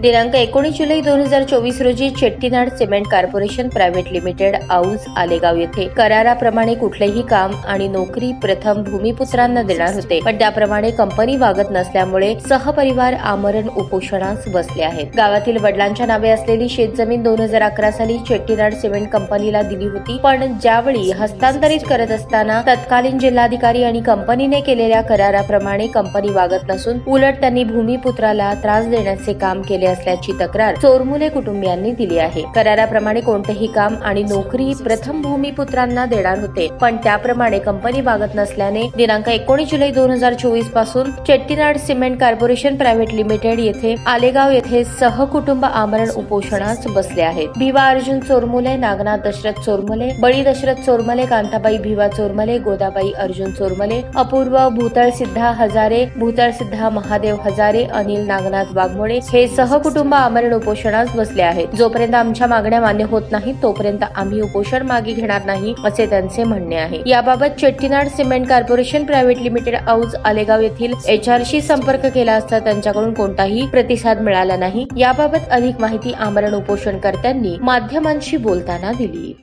दिनांक 19 जुलै 2024 रोजी Chettinad cement corporation private limited Auj Alegaon येथे कराराप्रमाणे कुठलेही काम आणि नोकरी प्रथम भूमिपुत्रांना देणार होते, पण त्याप्रमाणे कंपनी वागत नसल्यामुळे सहपरिवार आमरण उपोषणास बसले आहेत। गावातील वडिलांच्या नावे असलेली शेतजमीन 2011 साली चेट्टीनाड सिमेंट कंपनीला दिली होती, पण ज्यावेळी हस्तांतरित करत असताना तत्कालीन जिल्हाधिकारी आणि कंपनीने केलेल्या कराराप्रमाणे कंपनी वागत नसून उलट त्यांनी भूमिपुत्राला त्रास देण्याचे काम केले असल्याची तक्रार चोरमुले कुटुंबियांनी दिली आहे। कराराप्रमाणे कोणतेही काम आणि नोकरी प्रथम भूमिपुत्रांना देणार होते, पण त्याप्रमाणे कंपनी वागत नसल्याने दिनांक 19 जुलै 2024 पासून Chettinad cement corporation private limited येथे आलेगाव येथे सहकुटुंब आमरण उपोषणास बसले आहेत। भिवा अर्जुन चोरमुले, नागनाथ दशरथ चोरमुले, बळी दशरथ चोरमुले, कांताबाई भिवा चोरमुले, गोदाबाई अर्जुन चोरमुले, अपूर्व भूतळसिद्धा हजारे, भूतळसिद्धा महादेव हजारे, अनिल नागनाथ वाघमोडे हे सहकुटुंब आमरण उपोषणास बसले आहेत। जोपर्यंत आमच्या मागण्या मान्य होत नाहीत तोपर्यंत आम्ही उपोषण मागे घेणार नाही असे त्यांचे म्हणणे आहे। याबाबत Chettinad cement corporation private limited Auj आलेगाव येथील HR संपर्क केला असता त्यांच्याकडून कोणताही प्रतिसाद मिळाला नाही। याबाबत अधिक माहिती आमरण उपोषणकर्त्यांनी माध्यमांशी बोलताना दिली।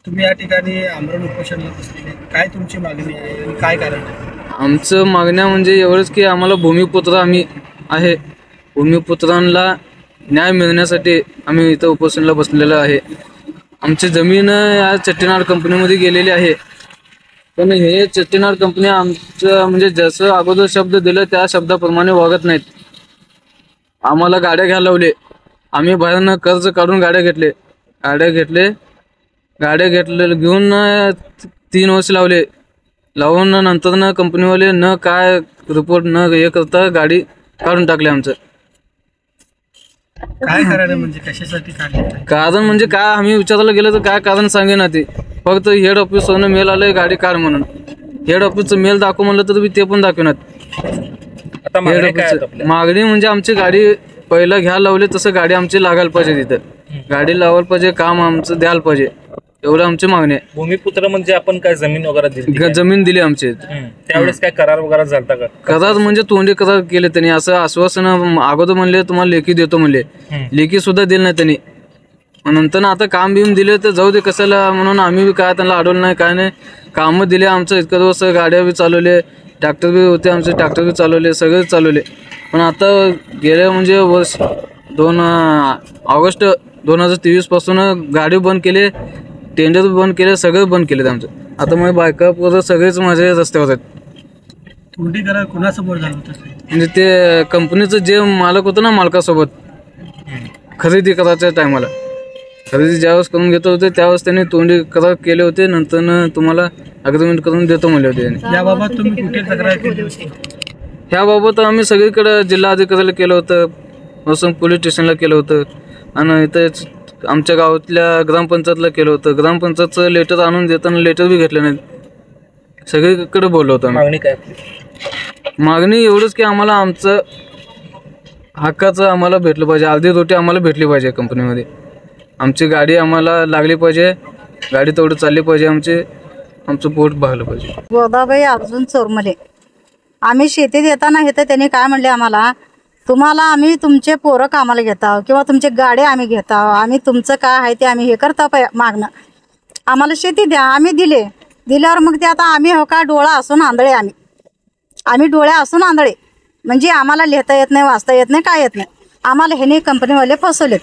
तुम्ही या ठिकाणी आमरण उपोषणाला बसलेले, काय तुमची मागणी आहे आणि काय कारण आहे? आमचं मागण्या म्हणजे एवढंच की आम्हाला भूमिपुत्र आम्ही आहे, भूमिपुत्रांना न्याय मिळण्यासाठी आम्ही इथं उपोषणाला बसलेलो आहे। आमची जमीन या चेट्टीनाड कंपनीमध्ये गेलेली आहे, पण हे चेट्टीनाड कंपनी आमचं म्हणजे जसं अगोदर शब्द दिलं त्या शब्दाप्रमाणे वागत नाहीत। आम्हाला गाड्या घ्यायला लावले, आम्ही बाहेरनं कर्ज काढून गाड्या घेतले घेऊन 3 वर्ष लावून नंतर कंपनीवाले न काय रिपोर्ट न हे करता गाडी काढून टाकले। आमचं काय कारण म्हणजे कशासाठी काढले? कारण म्हणजे काय आम्ही विचारायला गेलो तर काय कारण सांगेना ते, फक्त हेड ऑफिसवरून मेल आलंय गाडी काढ म्हणून। हेड ऑफिसचं मेल दाखव म्हणलं तर ते पण दाखवणार। हेड ऑफिस मागणी म्हणजे आमची गाडी पहिला घ्यायला लावली तसं गाडी आमची लागायला पाहिजे, तिथं गाडी लावायला पाहिजे, काम आमचं द्यायला पाहिजे, एवढं आमची मागणी आहे। भूमिपुत्र म्हणजे आपण काय जमीन वगैरे दिली? जमीन दिली आमची। त्यावेळेस काय करार वगैरे झालता का? करार म्हणजे तोंडी करार केले त्यांनी, असं आश्वासन अगोदर म्हणले तुम्हाला लेखी देतो म्हणले, लेखी सुद्धा दिली नाही त्यांनी। नंतर आता काम बिम दिले तर जाऊ दे कशाला म्हणून आम्ही काय त्यांना अडवलं नाही, काय नाही, कामं दिले आमचं इतकं दिवस, गाड्या बी चालवले, ट्रॅक्टर बी होते आमचे, ट्रॅक्टर बी चालवले, सगळे चालवले। पण आता गेल्या म्हणजे वर्ष 2 ऑगस्ट 2023 पासून गाडी बंद केले, टेंडर बंद केले, सगळं बंद केले आमचं। आता माझे बायका पोरं सगळेच माझ्या रस्त्यावर आहेत। तोंडी करार कोणासमोर झालं होतं? म्हणजे ते कंपनीचं जे मालक होतं ना, मालकासोबत खरेदी करायच्या टायमाला, खरेदी ज्यावेळेस करून घेत होते त्यावेळेस त्यांनी तोंडी करार केले होते, नंतर तुम्हाला अग्रीमेंट करून देतो म्हणले होते। याबाबत तुम्ही कुठे तक्रार केली होती? ह्याबाबत आम्ही सगळीकडे जिल्हाधिकाऱ्याला केलं होतं, वसंत पोलीस स्टेशनला केलं होतं, आणि इथं आमच्या गावातल्या ग्रामपंचायतला केलं होतं। ग्रामपंचायतचं लेटर आणून देताना लेटर बी घेतलं नाही, सगळीकडे बोललो होतो। मागणी काय? मागणी एवढंच की आम्हाला आमचं हक्काचं आम्हाला भेटलं पाहिजे, अर्धी रोटी आम्हाला भेटली पाहिजे कंपनीमध्ये, आमची गाडी आम्हाला लागली पाहिजे, गाडी तेवढं चालली पाहिजे, आमचं पोट भागलं पाहिजे। गोदाबाई अर्जुन चोरमुले, आम्ही शेतीत येताना हे तर त्यांनी काय म्हणले आम्हाला, तुम्हाला आम्ही तुमचे पोरं कामाला घेताव किंवा तुमचे गाड्या आम्ही घेताव, आम्ही तुमचं काय आहे ते आम्ही हे करताव मागणं, आम्हाला शेती द्या। आम्ही दिल्यावर मग ते आता आम्ही हो का डोळा असून आंधळे, आम्ही डोळ्या असून आंधळे, म्हणजे आम्हाला लिहिता येत नाही, वाचता येत नाही, काय येत नाही। आम्हाला ह्याने कंपनीवाले फसवले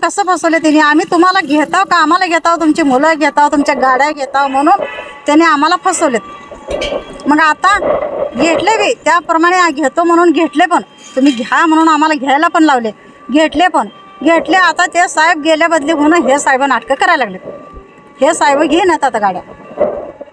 कसं फसवले त्यांनी, आम्ही तुम्हाला घेताव का आम्हाला घेताव, तुमची मुलं घेताव, तुमच्या गाड्या घेताव म्हणून त्याने आम्हाला फसवलेत। मग आता घेतले बी त्याप्रमाणे घेतो म्हणून घेतले, पण तुम्ही घ्या म्हणून आम्हाला घ्यायला पण लावले, घेतले आता ते साहेब गेल्या बदली म्हणून हे साहेब नाटकं करायला लागले। हे साहेब घेण्यात आता गाड्या,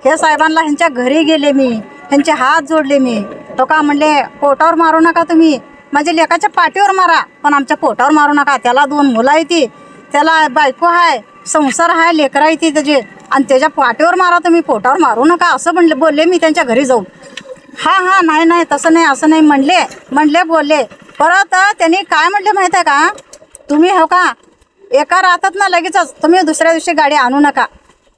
हे साहेबांना ह्यांच्या घरी गेले मी, ह्यांचे हात जोडले मी, तो का म्हणले पोटावर मारू नका तुम्ही, माझ्या लेकाच्या पाठीवर मारा पण आमच्या पोटावर मारू नका, त्याला 2 मुलं आहे, ती त्याला बायको आहे, संसार आहे, लेकरं आहे ती त्याचे, आणि त्याच्या पाठीवर मारा तुम्ही, पोटावर मारू नका असं बोलले मी त्यांच्या घरी जाऊन। हा नाही तसं नाही असं नाही म्हणले बोलले। परत त्यांनी काय म्हणले माहिती आहे का, तुम्ही हो का एका रातात ना लगेचच तुम्ही दुसऱ्या दिवशी गाडी आणू नका,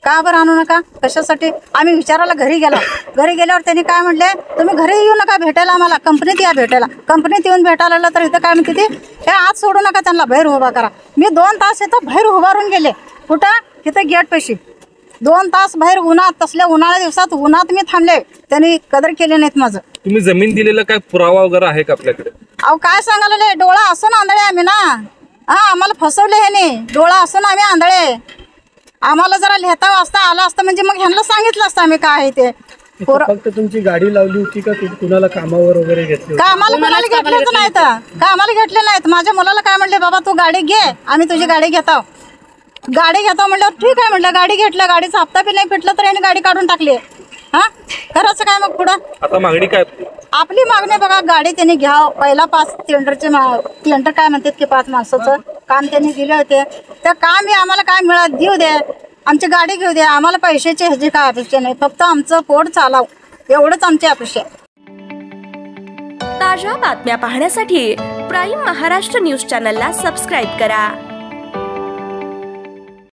का बरं आणू नका, कशासाठी? आम्ही विचारायला घरी गेल्यावर त्यांनी काय म्हणले, तुम्ही घरी येऊ नका भेटायला, आम्हाला कंपनीत या भेटायला. कंपनीत येऊन भेटायला आलं तर इथं काय म्हणते ते, हे आत सोडू नका, त्यांना बाहेर उभा करा. मी 2 तास इथं बाहेर उभारून गेले. कुठं? तिथं गेट पैशी 2 तास बाहेर उन्हात, तसल्या उन्हाळ्या दिवसात उन्हात मी थांबले. त्यांनी कदर केली नाहीत माझं. तुम्ही जमीन दिलेला काय पुरावा वगैरे आहे का आपल्याकडे? अहो काय सांगायला, डोळा असून आंधळे आम्ही ना. आम्हाला फसवले ह्याने, डोळा असून आम्ही आंधळे. आम्हाला जरा लिहिता वाचता आलं असतं म्हणजे मग ह्यांना सांगितलं असतं आम्ही काय आहे ते. फक्त तुमची गाडी लावली होती का कुणाला कामावर वगैरे घेतली? कामाला कोणाला घेतलेच नाहीत, कामाला घेतले नाहीत. माझ्या मुलाला काय म्हणले, बाबा तू गाडी घे, आम्ही तुझी गाडी घेतो. गाडी घेतो म्हणल्यावर ठीक आहे म्हणलं, गाडी घेतलं. गाडीचा हप्ता बी नाही फिटलं तर याने गाडी काढून टाकली. करायचं काय मग पुढं? आता मागणी काय? आपली मागणी बघा, गाडी त्यांनी घ्यावं. पहिला 5 टेंडर काय म्हणतात की 5 माणसाचं काम त्यांनी दिले होते. त्या काम आम्हाला काय देऊ दे, आमची गाडी घेऊ दे. आम्हाला पैशाची ह्याची काय अपेक्षा नाही, फक्त आमचं पोट चालाव एवढंच आमची अपेक्षा. ताज्या बातम्या पाहण्यासाठी प्राईम महाराष्ट्र न्यूज चॅनलला सबस्क्राईब करा.